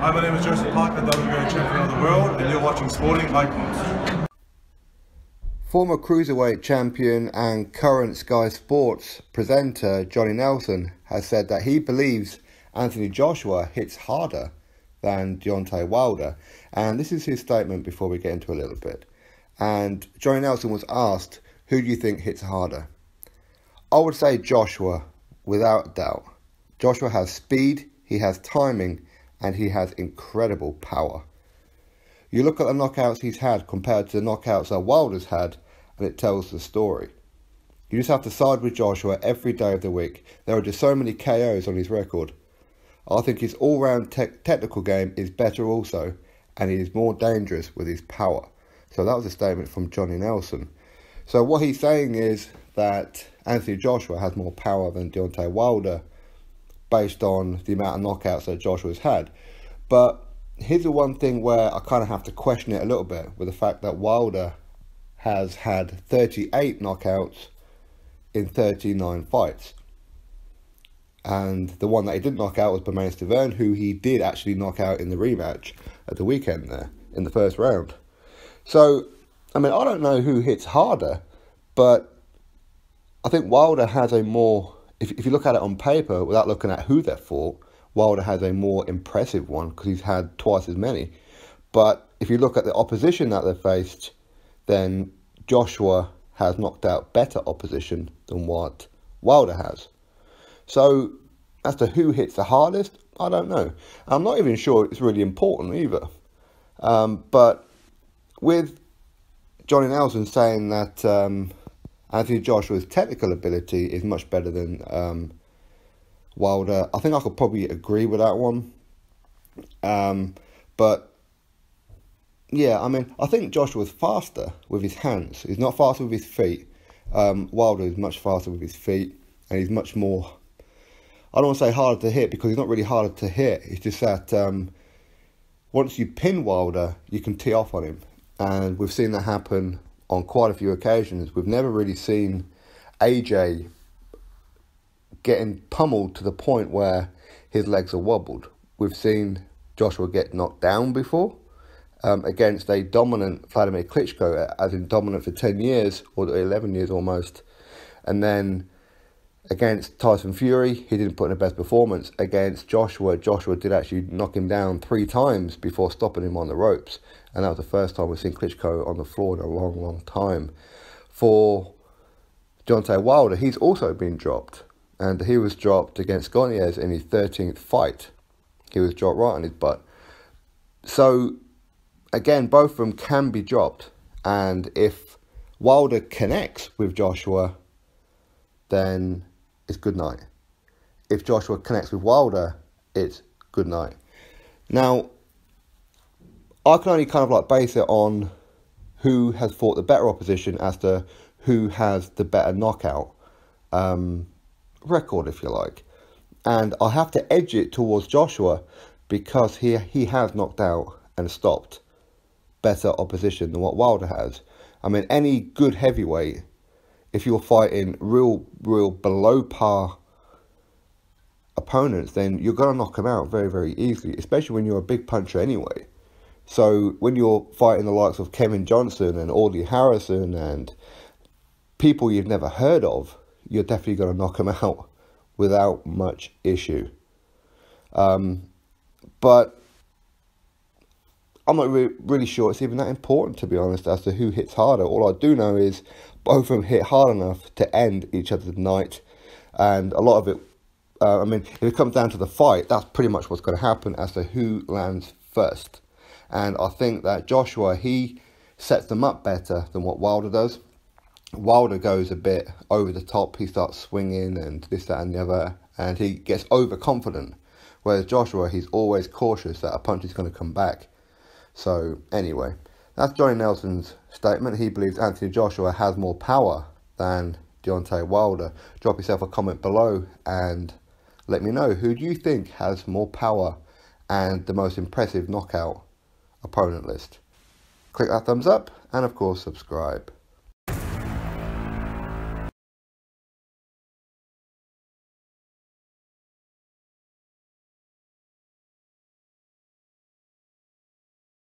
Hi, my name is Joseph Parker, WBO champion of the world, and you're watching Sporting Icons. Former cruiserweight champion and current Sky Sports presenter Johnny Nelson has said that he believes Anthony Joshua hits harder than Deontay Wilder. And this is his statement before we get into a little bit. And Johnny Nelson was asked, who do you think hits harder? I would say Joshua, without doubt. Joshua has speed, he has timing, and he has incredible power. You look at the knockouts he's had compared to the knockouts that Wilder's had, and it tells the story. You just have to side with Joshua every day of the week. There are just so many KOs on his record. I think his all-round technical game is better also, and he is more dangerous with his power. So that was a statement from Johnny Nelson. So what he's saying is that Anthony Joshua has more power than Deontay Wilder based on the amount of knockouts that Joshua's had. But here's the one thing where I kind of have to question it a little bit, with the fact that Wilder has had 38 knockouts in 39 fights. And the one that he didn't knock out was Bermane Stiverne, who he did actually knock out in the rematch at the weekend there, in the first round. So, I mean, I don't know who hits harder, but I think Wilder has a more, if you look at it on paper, without looking at who they fought, Wilder has a more impressive one, because he's had twice as many. But if you look at the opposition that they faced, then Joshua has knocked out better opposition than what Wilder has. So, as to who hits the hardest, I don't know. I'm not even sure it's really important either. But with Johnny Nelson saying that Anthony Joshua's technical ability is much better than Wilder, I think I could probably agree with that one. But yeah, I mean, I think Joshua's faster with his hands. He's not faster with his feet. Wilder is much faster with his feet, and he's much more, I don't want to say harder to hit, because he's not really harder to hit. It's just that once you pin Wilder, you can tee off on him. And we've seen that happen on quite a few occasions. We've never really seen AJ getting pummeled to the point where his legs are wobbled. We've seen Joshua get knocked down before against a dominant Vladimir Klitschko, as in dominant for 10 years, or 11 years almost. And then against Tyson Fury, he didn't put in the best performance. Against Joshua did actually knock him down 3 times before stopping him on the ropes. And that was the first time we've seen Klitschko on the floor in a long, long time. For Deontay Wilder, he's also been dropped. And he was dropped against Gonzalez in his 13th fight. He was dropped right on his butt. So, again, both of them can be dropped. And if Wilder connects with Joshua, then it's good night. If Joshua connects with Wilder, it's good night. Now, I can only kind of like base it on who has fought the better opposition as to who has the better knockout record, if you like. And I have to edge it towards Joshua, because he has knocked out and stopped better opposition than what Wilder has. I mean, any good heavyweight, if you're fighting real below par opponents, then you're going to knock them out very, very easily, especially when you're a big puncher anyway. So when you're fighting the likes of Kevin Johnson and Audley Harrison and people you've never heard of, you're definitely going to knock them out without much issue. But I'm not really sure it's even that important, to be honest, as to who hits harder. All I do know is both of them hit hard enough to end each other's night. And a lot of it, I mean, if it comes down to the fight, that's pretty much what's going to happen as to who lands first. And I think that Joshua, he sets them up better than what Wilder does. Wilder goes a bit over the top. He starts swinging and this, that and the other. And he gets overconfident. Whereas Joshua, he's always cautious that a punch is going to come back. So anyway, that's Johnny Nelson's statement. He believes Anthony Joshua has more power than Deontay Wilder. Drop yourself a comment below and let me know, who do you think has more power and the most impressive knockout opponent list? Click that thumbs up and of course subscribe.